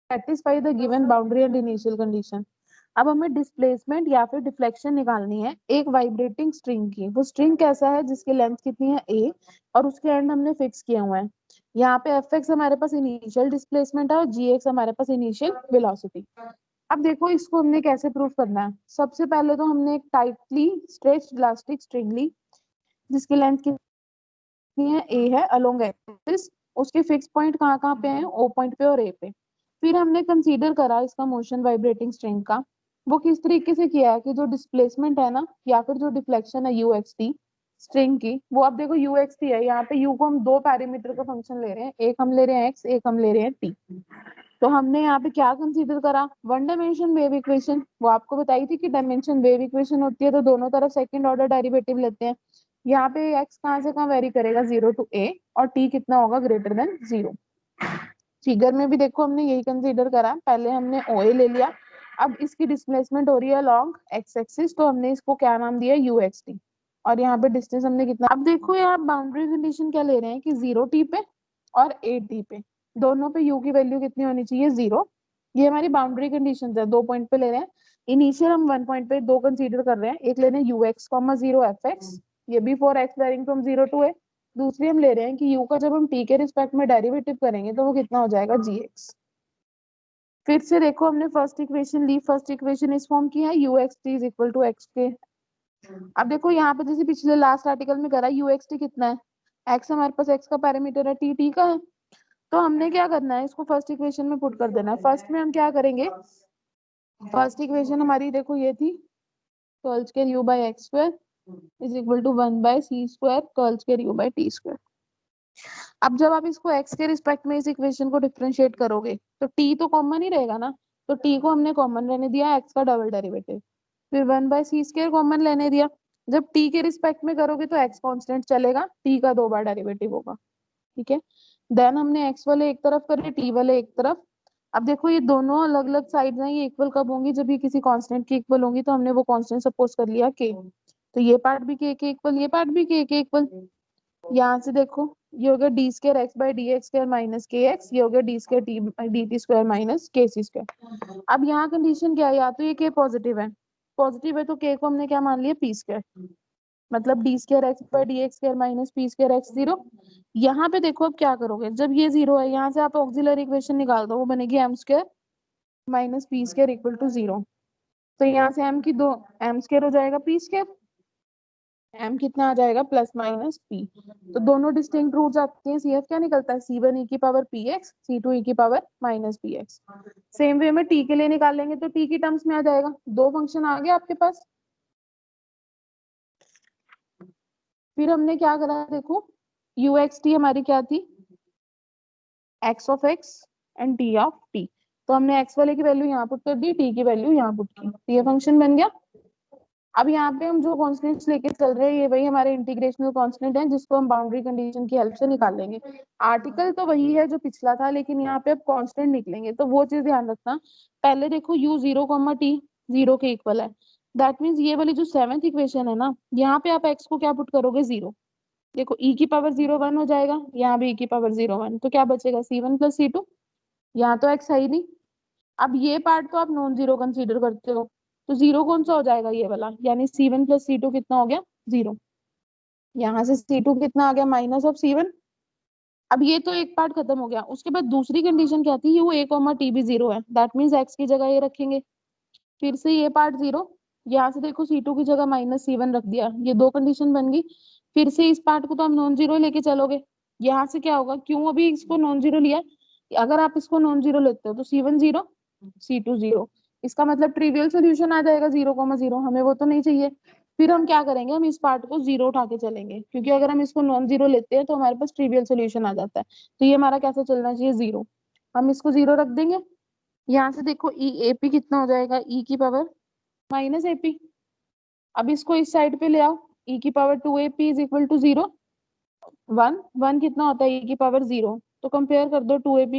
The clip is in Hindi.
Satisfy the given boundary and initial condition. अब हमें डिस्प्लेसमेंट या फिर डिफ्लेक्शन निकालनी है एक वाइब्रेटिंग स्ट्रिंग की। वो स्ट्रिंग कैसा है जिसकी लेंथ कितनी है a और उसके एंड हमने फिक्स किया हुआ है। यहाँ पे एफ एक्स हमारे पास इनिशियल डिस्प्लेसमेंट है और जी एक्स हमारे पास इनिशियल वेलोसिटी। अब देखो इसको हमने कैसे प्रूव करना है। सबसे पहले तो हमने एक टाइटली स्ट्रेच्ड इलास्टिक स्ट्रिंग ली जिसकी लेंथ कितनी है a है अलोंग एक्सिस। उसके फिक्स पॉइंट कहाँ कहाँ पे हैं, o पॉइंट पे और a पे। फिर हमने कंसीडर करा इसका मोशन वाइब्रेटिंग स्ट्रिंग का। वो किस तरीके से किया है कि जो डिस्प्लेसमेंट है ना या फिर जो डिफ्लेक्शन है यू एक्स टी स्ट्रिंग की, वो अब देखो यू एक्स टी है। यहाँ पे यू को हम दो पैरामीटर का फंक्शन ले रहे हैं, एक हम ले रहे हैं एक्स, एक हम ले रहे हैं टी। तो हमने यहाँ पे क्या कंसीडर करा, वन डायमेंशन वेव इक्वेशन। वो आपको बताई थी कि डायमेंशन वेव इक्वेशन होती है तो दोनों तरफ सेकंड ऑर्डर डेरिवेटिव लेते हैं। यहाँ पे एक्स कहाँ से कहाँ वेरी करेगा, 0 to a, और टी कितना होगा, ग्रेटर देन 0। फिगर में भी देखो हमने यही कंसीडर करा। पहले हमने ओ ए ले लिया। अब इसकी डिस्प्लेसमेंट हो रही है लॉन्ग एक्स एक्सिस, तो हमने इसको क्या नाम दिया, यू एक्स टी। और यहाँ पे डिस्टेंस हमने कितना, अब देखो यहाँ बाउंड्री कंडीशन क्या ले रहे हैं कि 0 टी पे और 8 टी पे, दोनों पे यू की वैल्यू कितनी होनी चाहिए, 0। ये हमारी बाउंड्री कंडीशन है, 2 पॉइंट पे ले रहे हैं। इनिशियल हम 1 पॉइंट पे दो कंसीडर कर रहे हैं, एक ले रहे हैं u x comma 0 f x, ये भी for x varying from 0 to a। दूसरी हम ले रहे हैं कि u का जब हम t के रिस्पेक्ट में डेरिवेटिव करेंगे तो वो कितना हो जाएगा, gx। फिर से देखो हमने फर्स्ट इक्वेशन ली, फर्स्ट इक्वेशन इस फॉर्म की है, u x t is equal to x के। अब देखो यहाँ पे जैसे पिछले लास्ट आर्टिकल में करा, u x t कितना है, x हमारे पास x का पैरामीटर है, t t का है। तो हमने क्या करना है, इसको फर्स्ट इक्वेशन में पुट कर देना है। फर्स्ट में हम क्या करेंगे, फर्स्ट इक्वेशन हमारी देखो ये थी, curl square u by x square is equal to 1/c² curl square u by t square. अब जब आप इसको x के रिस्पेक्ट में इस इक्वेशन को डिफरेंशिएट करोगे तो t तो कॉमन ही रहेगा ना, तो t को हमने कॉमन रहने दिया, x का डबल डेरिवेटिव। फिर 1/c² कॉमन लेने दिया। जब t के रिस्पेक्ट में करोगे तो x कांस्टेंट चलेगा, t का 2 बार डेरिवेटिव होगा, ठीक है। देन हमने x वाले एक तरफ करे, t वाले एक तरफ। अब देखो ये दोनों अलग अलग साइड हैं, ये इक्वल कब होंगी, जब ये किसी कांस्टेंट की इक्वल होंगी। तो हमने वो कांस्टेंट सपोज कर लिया k, तो ये पार्ट भी k के इक्वल, ये पार्ट भी k के इक्वल। यहाँ से देखो ये हो गया D square x by D x square minus के एक्स, ये हो गया D square T D T square minus के सी स्क्वायर। अब यहाँ कंडीशन क्या है, या तो ये के पॉजिटिव है तो के को हमने क्या मान लिया, पी स्क्वायर, मतलब D square x by D x square minus p square x 0। यहाँ पे देखो अब क्या करोगे, जब ये 0 है यहाँ से आप ऑक्सिलरी इक्वेशन निकाल दो, वो बनेगी m square minus p square equal to 0। तो यहाँ से एम की दो एम स्क्वायर हो जाएगा पी स्क्वायर, एम कितना आ जाएगा, प्लस माइनस पी। तो दोनों डिस्टिंक्ट रूट्स आते हैं, सीएफ क्या निकलता है, c1 ई की पावर पी एक्स, c2 ई की power minus P x. Same way में टी के लिए निकालेंगे तो टी की टर्म्स में आ जाएगा, दो फंक्शन आ गया आपके पास। फिर हमने क्या करा, देखो यू एक्स टी हमारी क्या थी, x of x and T of T. तो हमने एक्स वाले की वैल्यू यहाँ पुट कर दी, टी की वैल्यू यहाँ पुट की, तो ये फंक्शन बन गया। अब यहाँ पे हम जो कॉन्स्टेंट्स लेके चल रहे हैं ये वही हमारे इंटीग्रेशनल कांस्टेंट है, जिसको हम बाउंड्री कंडीशन की हेल्प से निकाल लेंगे। आर्टिकल तो वही है जो पिछला था, लेकिन यहाँ पे अब कांस्टेंट निकलेंगे, तो वो चीज ध्यान रखना। पहले देखो u 0 टी 0 के इक्वल है, दैट मीन्स ये वाली जो सेवेंथ इक्वेशन है ना, यहाँ पे आप x को क्या पुट करोगे, 0। देखो e की पावर 0 1 हो जाएगा, यहाँ भी e की पावर 0 1, तो क्या बचेगा, c1 प्लस c2। यहाँ तो x है ही नहीं। अब ये पार्ट तो आप नॉन जीरो कंसीडर करते हो, तो जीरो कौन सा हो जाएगा, ये वाला, यानी c1 प्लस c2 कितना हो गया, 0। यहाँ से c2 कितना आ गया, माइनस ऑफ c1। अब ये तो एक पार्ट खत्म हो गया। उसके बाद दूसरी कंडीशन क्या थी, ये a कॉमा टी भी 0 है, दैट मीन्स x की जगह ये रखेंगे। फिर से ये पार्ट 0, यहाँ से देखो c2 की जगह माइनस c1 रख दिया, ये दो कंडीशन बन गई। फिर से इस पार्ट को तो हम नॉन जीरो लेके चलोगे, यहाँ से क्या होगा, क्यों अभी इसको नॉन जीरो लिया, अगर आप इसको नॉन जीरो लेते हो तो c1 0 c2 0, इसका मतलब ट्रिवियल सोल्यूशन आ जाएगा 0,0, हमें वो तो नहीं चाहिए। फिर हम क्या करेंगे, हम इस पार्ट को 0 उठा के चलेंगे, क्योंकि अगर हम इसको नॉन जीरो लेते हैं तो हमारे पास ट्रिवियल सोल्यूशन आ जाता है। तो ये हमारा कैसे चलना चाहिए, 0। हम इसको 0 रख देंगे। यहाँ से देखो ई एपी कितना हो जाएगा, ई की पावर माइनस एपी। अब इसको इस साइड पे ले आओ, ई की power 2 AP is equal to 0, 1 1 कितना होता है, ई की पावर 0। तो कंपेयर कर दो 2 AP